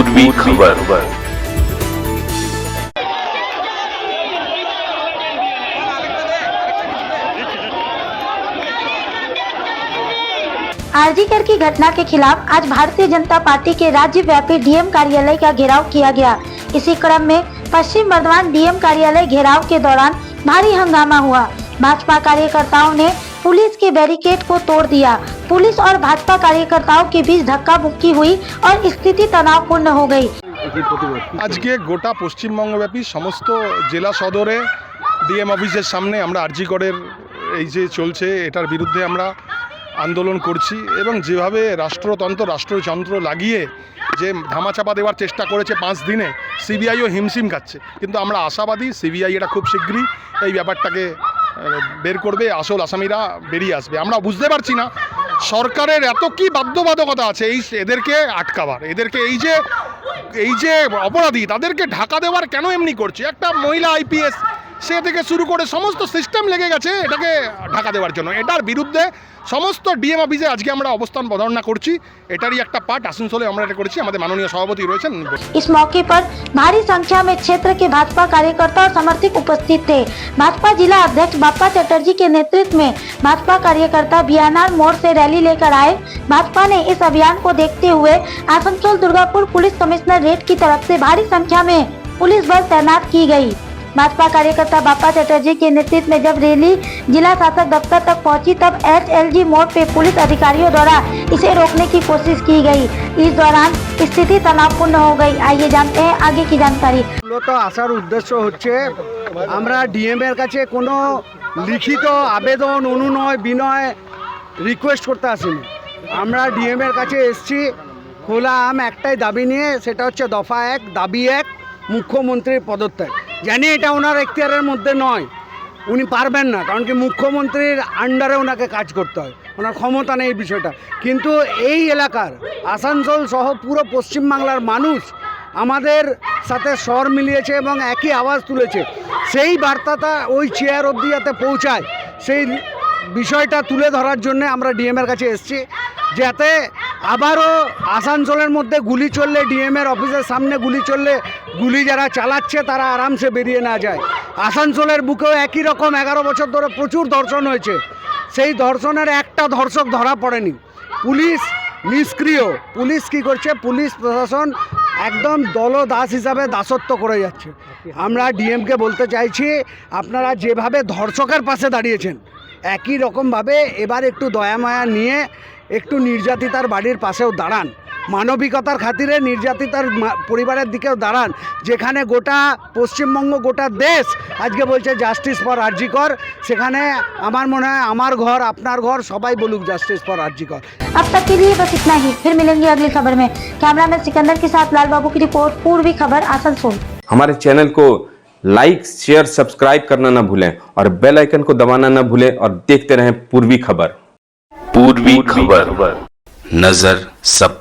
पूर्वी खबर। आरजीकर की घटना के खिलाफ आज भारतीय जनता पार्टी के राज्यव्यापी डीएम कार्यालय का घेराव किया गया। इसी क्रम में पश्चिम बर्धमान डीएम कार्यालय घेराव के दौरान भारी हंगामा हुआ। भाजपा कार्यकर्ताओं ने पुलिस के बैरिकेड को तोड़ दिया। पुलिस और भाजपा कार्यकर्ताओं के बीच धक्का मुक्की हुई और स्थिति तनावपूर्ण हो गई। आज के गोटा पश्चिमबंगव्यापी समस्त जिला सदरे ডিএম অফিসের সামনে আমরা আরজিকরের এই যে চলছে এটার বিরুদ্ধে আমরা আন্দোলন করছি এবং যেভাবে রাষ্ট্রযন্ত্র লাগিয়ে যে ধামাচাপা দেওয়ার চেষ্টা করেছে 5 দিনে সিবিআইও হিমশিম খাচ্ছে, কিন্তু আমরা আশাবাদী সিবিআই এটা খুব শীঘ্রই এই ব্যাপারটাকে বের করবে, আসল আসামিরা বেরিয়ে আসবে। আমরা বুঝতে পারছি না সরকারের এত কি বাধ্যবাধকতা আছে এদেরকে আটকাবার, এদেরকে এই যে অপরাধী তাদেরকে ঢাকা দেওয়ার কেন এমনি করছে। একটা মহিলা আইপিএস সে থেকে শুরু করে সমস্ত সিস্টেম লেগে গেছে এটাকে ঢাকা দেওয়ার জন্য। এটার বিরুদ্ধে সমস্ত ডিএম অফিসে আজকে আমরা অবস্থান বর্ণনা করছি, এটারই একটা পার্ট আসানসোলে আমরা এটা করেছি। আমাদের মাননীয় সভাপতি রয়েছেন। इस मौके पर भारी संख्या में क्षेत्र के भाजपा कार्यकर्ता और समर्थक उपस्थित थे। भाजपा जिला अध्यक्ष बाप्पा चटर्जी के नेतृत्व में भाजपा कार्यकर्ता बियानार मोड़ से रैली लेकर आए। भाजपा ने इस अभियान को देखते हुए आसनसोल दुर्गापुर पुलिस कमिश्नरेट की तरफ से भारी संख्या में पुलिस बल तैनात की गई। भाजपा कार्यकर्ता बाप्पा चटर्जी के नेतृत्व में जब रैली जिला शासक दफ्तर तक पहुंची तब HLG मोड़ पे पुलिस अधिकारियों द्वारा इसे रोकने की कोशिश की गई। इस दौरान स्थिति तनावपूर्ण हो गई। आइए जानते हैं आगे की जानकारी। মূলত আসার উদ্দেশ্য হচ্ছে আমরা ডিএম এর কাছে কোনো লিখিত আবেদন অনুনয় বিনয় রিকোয়েস্ট করতে আসিনি। আমরা ডিএম এর কাছে এসেছি খোলা আম একটাই দাবি নিয়ে, সেটা হচ্ছে দফা 1 দাবি 1 মুখ্যমন্ত্রীর পদত্যাগ। জানি এটা ওনার এখতিয়ারের মধ্যে নয়, উনি পারবেন না, কারণ কি মুখ্যমন্ত্রীর আন্ডারে ওনাকে কাজ করতে হয়, ওনার ক্ষমতা নেই এই বিষয়টা। কিন্তু এই এলাকার আসানসোল সহ পুরো পশ্চিমবাংলার মানুষ আমাদের সাথে স্বর মিলিয়েছে এবং একই আওয়াজ তুলেছে। সেই বার্তাটা ওই চেয়ার অবধি যাতে পৌঁছায় সেই বিষয়টা তুলে ধরার জন্য আমরা ডিএমের কাছে এসেছি, যাতে আবারও আসানসোলের মধ্যে গুলি চললে, ডিএমের অফিসের সামনে গুলি চললে গুলি যারা চালাচ্ছে তারা আরামসে বেরিয়ে না যায়। আসানসোলের বুকেও একই রকম 11 বছর ধরে প্রচুর ধর্ষণ হয়েছে, সেই ধর্ষণের একটা ধর্ষক ধরা পড়েনি। পুলিশ নিষ্ক্রিয়। পুলিশ কি করছে, পুলিশ প্রশাসন একদম দলদাস হিসাবে দাসত্ব করে যাচ্ছে। আমরা ডিএমকে বলতে চাইছি আপনারা যেভাবে ধর্ষকের পাশে দাঁড়িয়েছেন একই রকমভাবে এবার একটু দয়ামায়া নিয়ে একটু নির্যাতিতার বাড়ির পাশেও দাঁড়ান, মানবিকতার খাতিরে নির্যাতিতার পরিবারের দিকেও দাঁড়ান। যেখানে গোটা পশ্চিমবঙ্গ গোটা দেশ আজকে বলছে জাস্টিস ফর আরজিকর, সেখানে আমার মনে হয় আমার ঘর আপনার ঘর সবাই বলুক জাস্টিস ফর আরজিকর। अब तक के लिए बस इतना ही, फिर मिलेंगे अगली खबर में। कैमरामैन सिकंदर के साथ लाल बाबू की रिपोर्ट, पूर्वी खबर आसनसोल। हमारे चैनल को लाइक शेयर सब्सक्राइब करना ना भूलें और बेल आइकन को दबाना ना भूलें और देखते रहें पूर्वी खबर। पूर्वी खबर, नजर सब